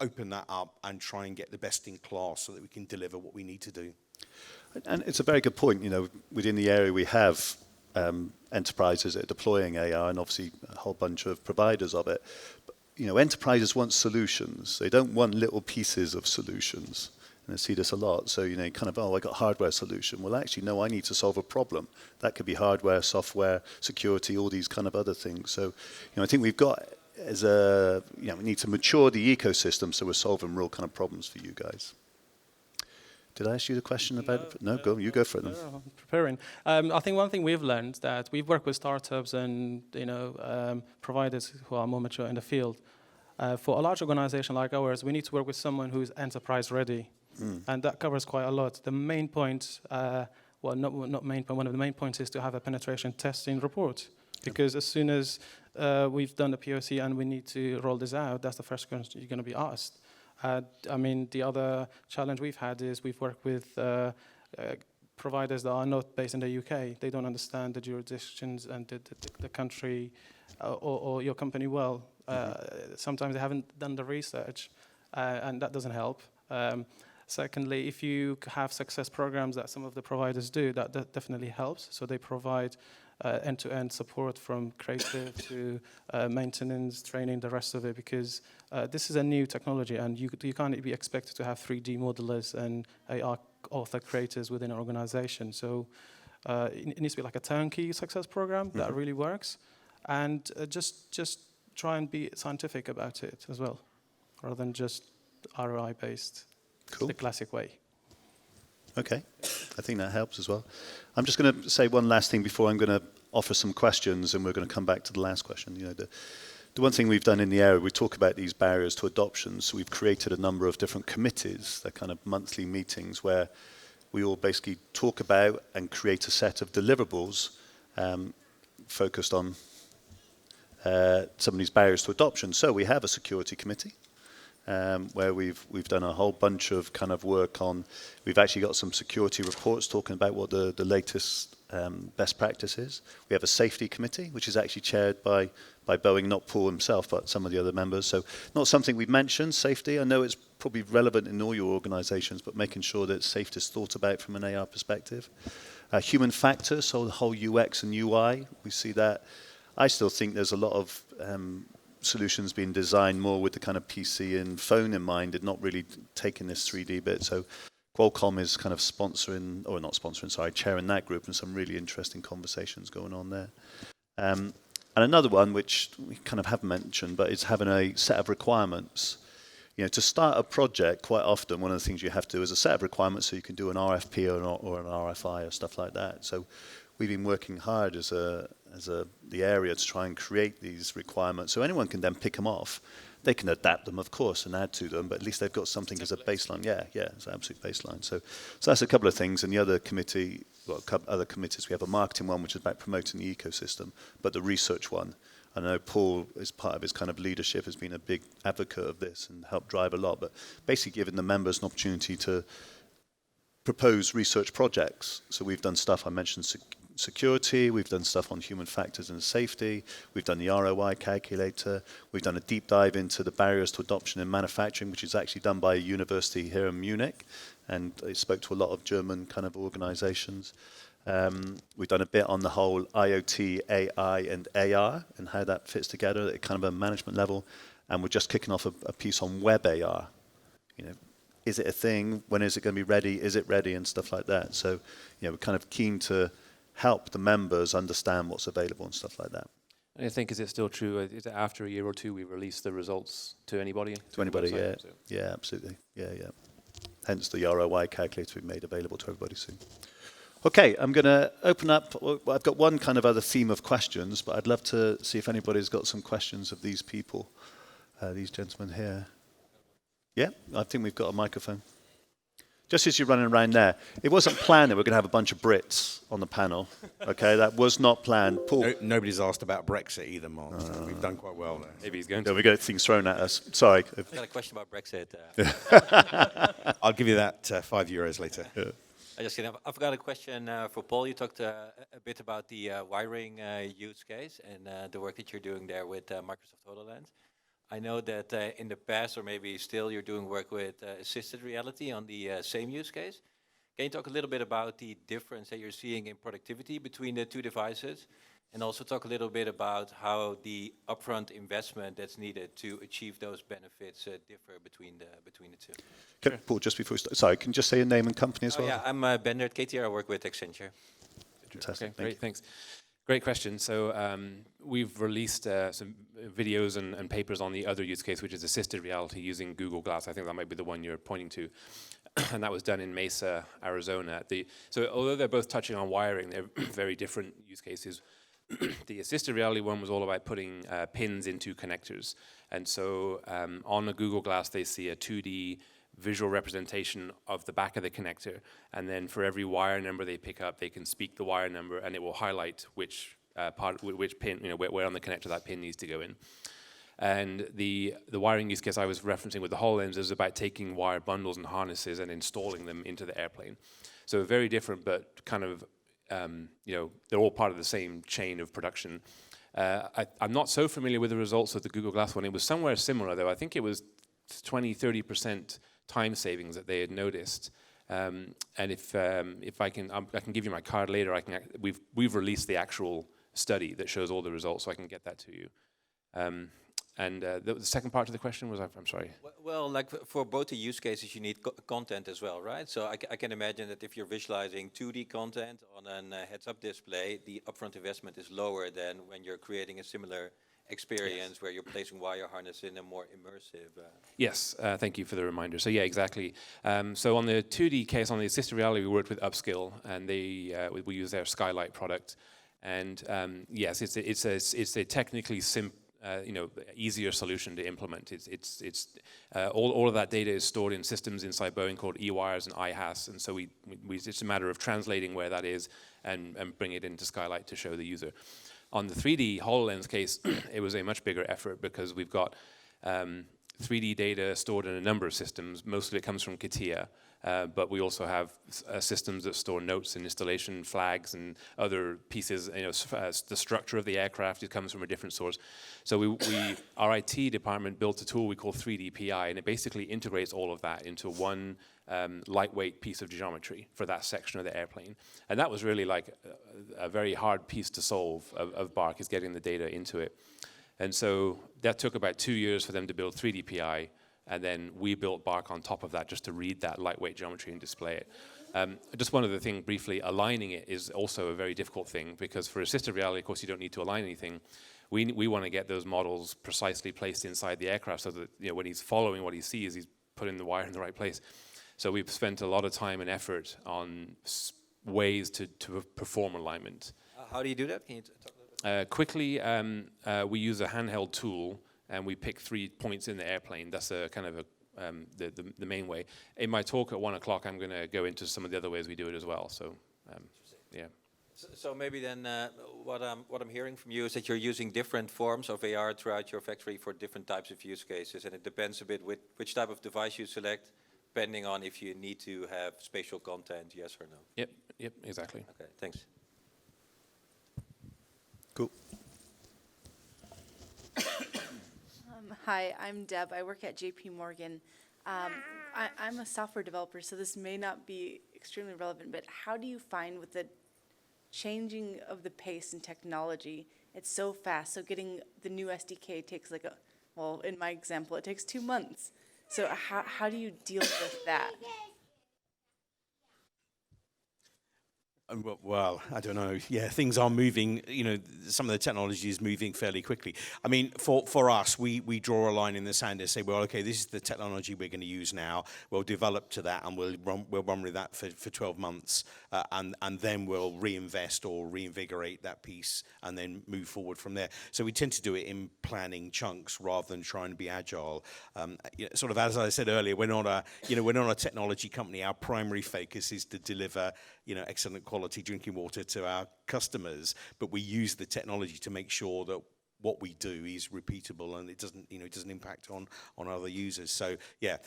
open that up and try and get the best in class so that we can deliver what we need to do. And it's a very good point. Within the area we have enterprises that are deploying AI, and obviously a whole bunch of providers of it. But, enterprises want solutions. They don't want little pieces of solutions. And I see this a lot. So, I got a hardware solution. Well, actually, no, I need to solve a problem. That could be hardware, software, security, all these kind of other things. So, I think we've got we need to mature the ecosystem so we're solving real kind of problems for you guys. Did I ask you the question about it? No, go. You go for it then. I'm preparing. I think one thing we've learned that we've worked with startups and providers who are more mature in the field. For a large organization like ours, we need to work with someone who's enterprise ready, and that covers quite a lot. The main point, not main point. One of the main points is to have a penetration testing report, because as soon as we've done the POC and we need to roll this out, that's the first question you're going to be asked. The other challenge we've had is we've worked with providers that are not based in the UK. They don't understand the jurisdictions and the country or your company well. Sometimes they haven't done the research, and that doesn't help. Secondly, if you have success programs that some of the providers do, that definitely helps. So they provide end-to-end support from creative to maintenance, training, the rest of it, because this is a new technology, and you can't be expected to have 3D modelers and AR author creators within an organization. So it needs to be like a turnkey success program that really works, and just try and be scientific about it as well, rather than just ROI-based, the classic way. Okay, I think that helps as well. I'm just going to say one last thing before I'm going to offer some questions, and we're going to come back to the last question. The one thing we've done in the area, we talk about these barriers to adoption. So we've created a number of different committees, they're kind of monthly meetings where we all basically talk about and create a set of deliverables focused on some of these barriers to adoption. So we have a security committee. Where we've done a whole bunch of kind of work on. We've actually got some security reports talking about what the latest best practice is. We have a safety committee, which is actually chaired by Boeing, not Paul himself, but some of the other members. So not something we've mentioned, safety. I know it's probably relevant in all your organizations, but making sure that safety is thought about from an AR perspective. Human factors, so the whole UX and UI, we see that. I still think there's a lot of solutions being designed more with the kind of PC and phone in mind and not really taking this 3D bit. So Qualcomm is kind of chairing that group, and some really interesting conversations going on there. And another one, which we kind of have mentioned, but it's having a set of requirements. To start a project, quite often, one of the things you have to do is a set of requirements so you can do an RFP or an RFI or stuff like that. So we've been working hard as a the area to try and create these requirements. So anyone can then pick them off. They can adapt them, of course, and add to them, but at least they've got something as a baseline. Yeah, it's an absolute baseline. So that's a couple of things. And the other committee, well, a couple other committees, we have a marketing one, which is about promoting the ecosystem, but the research one, I know Paul, as part of his kind of leadership, has been a big advocate of this and helped drive a lot, but basically giving the members an opportunity to propose research projects. So we've done stuff, I mentioned security, we've done stuff on human factors and safety, we've done the ROI calculator, we've done a deep dive into the barriers to adoption in manufacturing, which is actually done by a university here in Munich, and I spoke to a lot of German kind of organizations. We've done a bit on the whole IoT, AI and AR and how that fits together at kind of a management level, and we're just kicking off a piece on web AR. You know, is it a thing? When is it going to be ready? Is it ready? And stuff like that. So, we're kind of keen to help the members understand what's available and stuff like that. And I think, is it still true? Is it after a year or two we release the results to anybody? To anybody, yeah. So. Yeah, absolutely. Yeah. Hence the ROI calculator we made available to everybody soon. Okay, I'm going to open up. I've got one kind of other theme of questions, but I'd love to see if anybody's got some questions of these people, these gentlemen here. Yeah, I think we've got a microphone. Just as you're running around there, it wasn't planned that we're going to have a bunch of Brits on the panel. Okay, that was not planned. Paul, nobody's asked about Brexit either, Mark. So we've done quite well there. Maybe he's going to. We got things thrown at us. Sorry. I've got a question about Brexit. I'll give you that €5 later. Yeah. I've got a question for Paul. You talked a bit about the wiring use case and the work that you're doing there with Microsoft HoloLens. I know that in the past, or maybe still, you're doing work with assisted reality on the same use case. Can you talk a little bit about the difference that you're seeing in productivity between the two devices? And also talk a little bit about how the upfront investment that's needed to achieve those benefits differ between the two. Sure. Paul, just before we start, sorry, can you just say your name and company as well? Yeah, I'm Bender at KTR. I work with Accenture. Fantastic. Okay, great, thanks. Great question. So we've released some videos and papers on the other use case, which is assisted reality using Google Glass. I think that might be the one you're pointing to. And that was done in Mesa, Arizona. So although they're both touching on wiring, they're very different use cases. The assisted reality one was all about putting pins into connectors. And so on a Google Glass, they see a 2D visual representation of the back of the connector, and then for every wire number they pick up, they can speak the wire number, and it will highlight which pin, where on the connector that pin needs to go in. And the wiring use case I was referencing with the HoloLens is about taking wire bundles and harnesses and installing them into the airplane. So very different, but kind of they're all part of the same chain of production. I'm not so familiar with the results of the Google Glass one. It was somewhere similar, though. I think it was 20-30% time savings that they had noticed. And if I can give you my card later. We've released the actual study that shows all the results, so I can get that to you. And the second part of the question was, I'm sorry. Well, like for both the use cases, you need content as well, right? So I can imagine that if you're visualizing 2D content on a heads-up display, the upfront investment is lower than when you're creating a similar experience where you're placing wire harness in a more immersive. Yes, thank you for the reminder. So yeah, exactly. So on the 2D case, on the assisted reality, we worked with Upskill, and we use their Skylight product. And yes, it's a technically easier solution to implement. All of that data is stored in systems inside Boeing called eWires and iHAS, and so it's a matter of translating where that is and bring it into Skylight to show the user. On the 3D HoloLens case, it was a much bigger effort because we've got 3D data stored in a number of systems. Most of it comes from CATIA, but we also have systems that store notes and installation flags and other pieces. The structure of the aircraft, it comes from a different source. So our IT department built a tool we call 3DPI, and it basically integrates all of that into one lightweight piece of geometry for that section of the airplane. And that was really like a very hard piece to solve of BARC, is getting the data into it. And so that took about 2 years for them to build 3DPI, and then we built BARC on top of that just to read that lightweight geometry and display it. Just one other thing briefly, aligning it is also a very difficult thing, because for assisted reality, of course, you don't need to align anything. We want to get those models precisely placed inside the aircraft so that when he's following what he sees, he's putting the wire in the right place. So we've spent a lot of time and effort on ways to perform alignment. How do you do that? Can you talk a little bit Quickly, we use a handheld tool, and we pick 3 points in the airplane. That's a kind of the main way. In my talk at 1 o'clock, I'm going to go into some of the other ways we do it as well. So, yeah. So maybe then what I'm hearing from you is that you're using different forms of AR throughout your factory for different types of use cases, and it depends a bit which type of device you select, depending on if you need to have spatial content, yes or no. Yep, exactly. Okay, thanks. Cool. Hi, I'm Deb. I work at JP Morgan. I'm a software developer, so this may not be extremely relevant, but how do you find with the changing of the pace in technology, it's so fast, so getting the new SDK takes well, in my example, it takes 2 months. So how do you deal with that? Well, I don't know. Yeah, things are moving. Some of the technology is moving fairly quickly. I mean, for us, we draw a line in the sand and say, well, okay, this is the technology we're going to use now. We'll develop to that, and we'll run with that for 12 months, and then we'll reinvest or reinvigorate that piece, and then move forward from there. So we tend to do it in planning chunks rather than trying to be agile. Sort of as I said earlier, we're not a technology company. Our primary focus is to deliver excellent quality drinking water to our customers, but we use the technology to make sure that what we do is repeatable and it doesn't impact on other users. So yeah,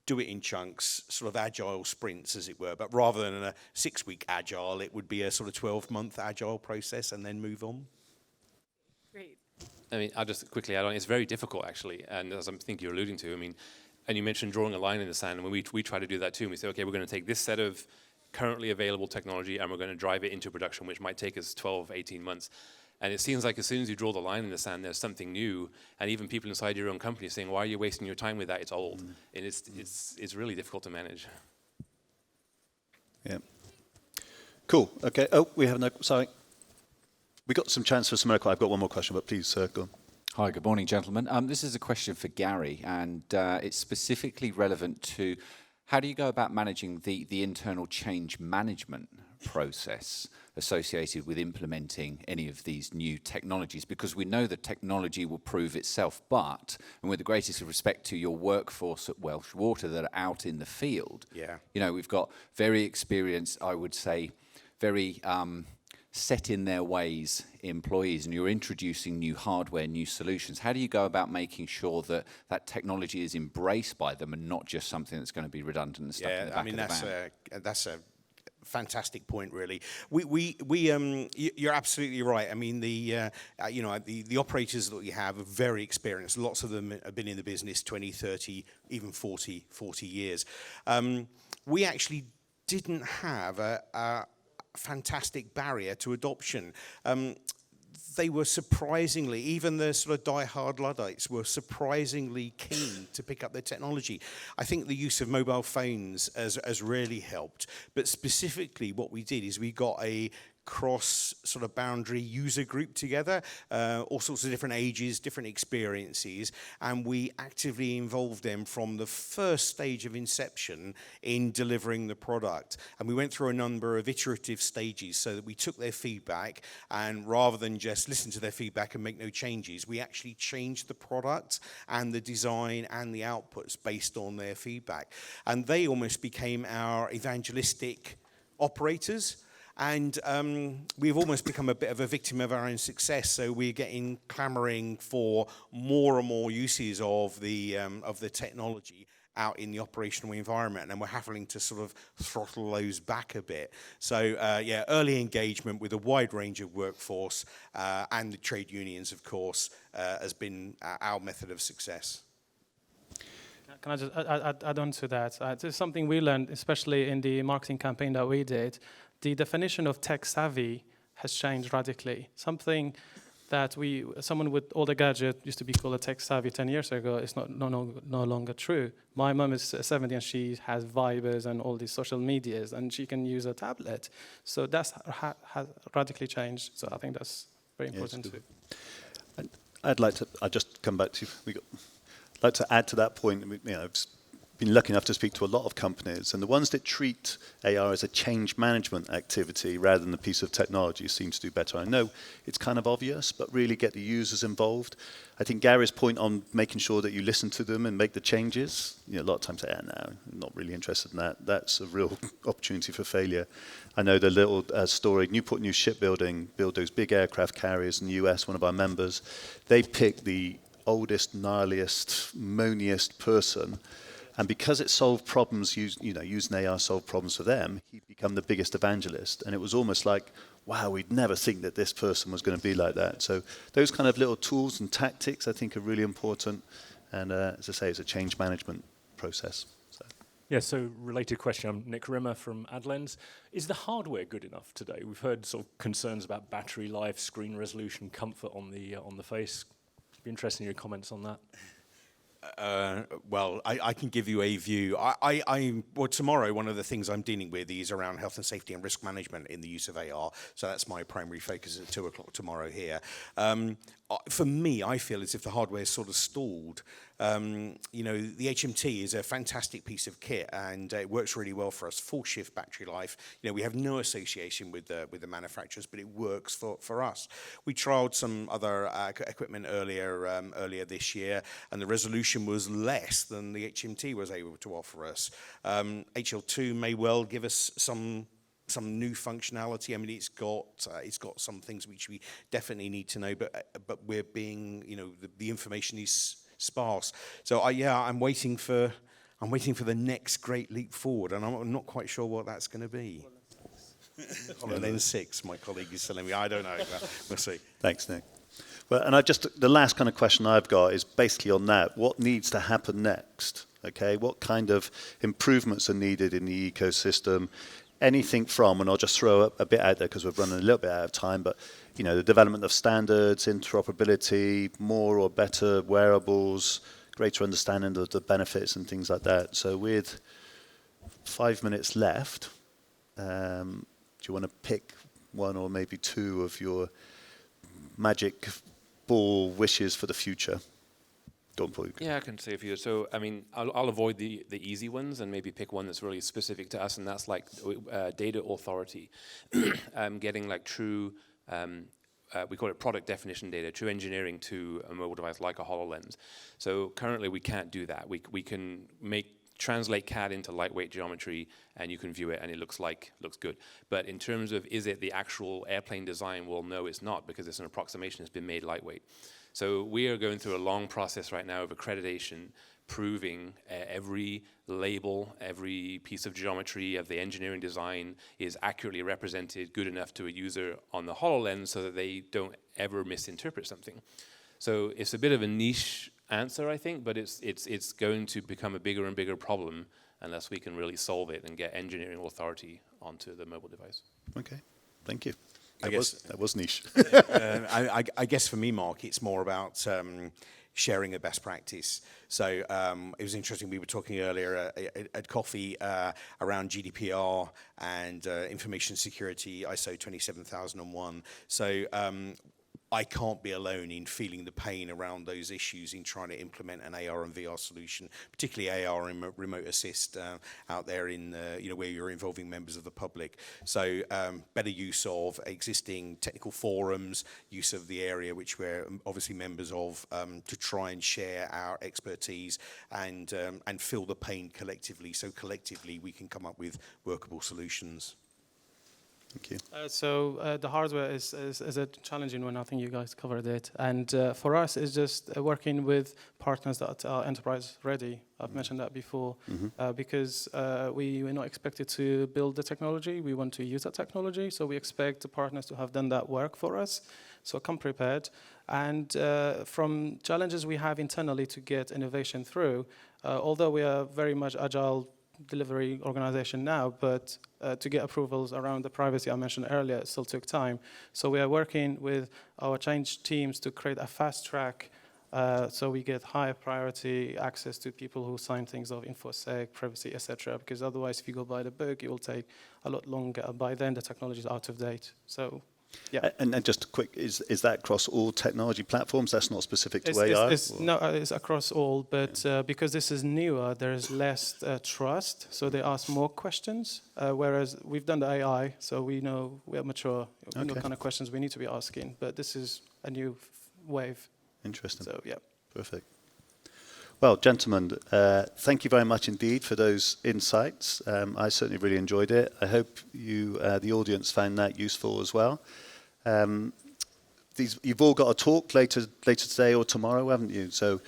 do it in chunks, sort of agile sprints, as it were. But rather than a 6-week agile, it would be a sort of 12-month agile process and then move on. Great. I mean, I'll just quickly add on. It's very difficult, actually, and as I think you're alluding to, I mean, and you mentioned drawing a line in the sand, and when we try to do that too, and we say, okay, we're going to take this set of currently available technology and we're going to drive it into production, which might take us 12, 18 months. And it seems like as soon as you draw the line in the sand, there's something new, and even people inside your own company are saying, why are you wasting your time with that? It's old. And it's really difficult to manage. Yeah. Cool. Okay. Oh, we have sorry. We got some chance for some more. I've got one more question, but please go on. Hi, good morning, gentlemen. This is a question for Gary, and it's specifically relevant to how do you go about managing the internal change management process associated with implementing any of these new technologies? Because we know that technology will prove itself, but, and with the greatest respect to your workforce at Welsh Water that are out in the field, we've got very experienced, I would say, very set in their ways employees, and you're introducing new hardware, new solutions. How do you go about making sure that that technology is embraced by them and not just something that's going to be redundant and stuck in the back of the van? That's a fantastic point, really. You're absolutely right. I mean, the operators that we have are very experienced. Lots of them have been in the business 20, 30, even 40 years. We actually didn't have a fantastic barrier to adoption. They were surprisingly, even the sort of die-hard Luddites were surprisingly keen to pick up their technology. I think the use of mobile phones has really helped. But specifically what we did is we got a cross sort of boundary user group together, all sorts of different ages, different experiences, and we actively involved them from the first stage of inception in delivering the product. And we went through a number of iterative stages so that we took their feedback, and rather than just listen to their feedback and make no changes, we actually changed the product and the design and the outputs based on their feedback. And they almost became our evangelistic operators. And we've almost become a bit of a victim of our own success. So we're clamoring for more and more uses of the technology out in the operational environment, and we're having to sort of throttle those back a bit. So early engagement with a wide range of workforce and the trade unions, of course, has been our method of success. Can I just add on to that? This is something we learned, especially in the marketing campaign that we did. The definition of tech savvy has changed radically. Something that someone with older gadget used to be called a tech savvy 10 years ago is no longer true. My mum is 70 and she has Vibers and all these social medias, and she can use a tablet. So that's has radically changed. So I think that's very important too. I'd just come back to you. I'd like to add to that point. been lucky enough to speak to a lot of companies, and the ones that treat AR as a change management activity rather than a piece of technology seem to do better. I know it's kind of obvious, but really get the users involved. I think Gary's point on making sure that you listen to them and make the changes, a lot of times say, no, I'm not really interested in that. That's a real opportunity for failure. I know the little story, Newport News Shipbuilding build those big aircraft carriers in the US, one of our members. They picked the oldest, gnarliest, moaniest person. And because it solved problems, using AR solved problems for them, he'd become the biggest evangelist. And it was almost like, wow, we'd never think that this person was going to be like that. So those kind of little tools and tactics, I think, are really important. And as I say, it's a change management process. So. Yeah, so related question. I'm Nick Rimmer from AdLens. Is the hardware good enough today? We've heard sort of concerns about battery life, screen resolution, comfort on the face. It'd be interesting in your comments on that. Well, I can give you a view. Well, tomorrow, one of the things I'm dealing with is around health and safety and risk management in the use of AR. So that's my primary focus at 2 o'clock tomorrow here. For me, I feel as if the hardware is sort of stalled. The HMT is a fantastic piece of kit, and it works really well for us. Full shift battery life. We have no association with the manufacturers, but it works for us. We trialed some other equipment earlier this year, and the resolution was less than the HMT was able to offer us. HL2 may well give us some new functionality. I mean, it's got some things which we definitely need to know, but we're being, the information is sparse. So I'm waiting for the next great leap forward, and I'm not quite sure what that's going to be. HoloLens 6, my colleague is telling me. I don't know. We'll see. Thanks, Nick. Well, and the last kind of question I've got is basically on that. What needs to happen next? Okay, what kind of improvements are needed in the ecosystem? Anything from, and I'll just throw a bit out there because we're running a little bit out of time, but the development of standards, interoperability, more or better wearables, greater understanding of the benefits and things like that. So with 5 minutes left, do you want to pick one or maybe two of your magic ball wishes for the future? Yeah, I can say a few. So, I mean, I'll avoid the easy ones and maybe pick one that's really specific to us, and that's like data authority. Getting like true, we call it product definition data, true engineering to a mobile device like a HoloLens. So currently we can't do that. We can translate CAD into lightweight geometry, and you can view it and it looks good. But in terms of is it the actual airplane design, well, no, it's not, because it's an approximation that's been made lightweight. So we are going through a long process right now of accreditation, proving every label, every piece of geometry of the engineering design is accurately represented, good enough to a user on the HoloLens so that they don't ever misinterpret something. So it's a bit of a niche answer, I think, but it's going to become a bigger and bigger problem unless we can really solve it and get engineering authority onto the mobile device. Okay, thank you. That was niche. I guess for me, Mark, it's more about sharing a best practice. So it was interesting, we were talking earlier at coffee around GDPR and information security, ISO 27001. So I can't be alone in feeling the pain around those issues in trying to implement an AR and VR solution, particularly AR and remote assist out there in where you're involving members of the public. So better use of existing technical forums, use of the area which we're obviously members of, to try and share our expertise and feel the pain collectively. So collectively we can come up with workable solutions. Thank you. So the hardware is a challenging one. I think you guys covered it. And for us, it's just working with partners that are enterprise ready. I've mentioned that before, because we're not expected to build the technology. We want to use that technology. So we expect the partners to have done that work for us. So come prepared. And from challenges we have internally to get innovation through, although we are very much agile delivery organization now, but to get approvals around the privacy I mentioned earlier, it still took time. So we are working with our change teams to create a fast track so we get higher priority access to people who sign things off, InfoSec, privacy, etc. Because otherwise, if you go by the book, it will take a lot longer. By then, the technology is out of date. So Yeah. And just a quick, is that across all technology platforms? That's not specific to AI? It's across all, but because this is newer, there is less trust, so they ask more questions, whereas we've done the AI, so we know we are mature, we know kind of questions we need to be asking, but this is a new wave. Interesting. So, yeah. Perfect. Well, gentlemen, thank you very much indeed for those insights. I certainly really enjoyed it. I hope you, the audience, found that useful as well. You've all got a talk later today or tomorrow, haven't you? So,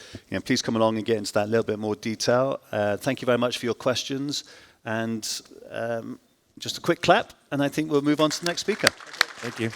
please come along and get into that a little bit more detail. Thank you very much for your questions. And just a quick clap, and I think we'll move on to the next speaker. Thank you.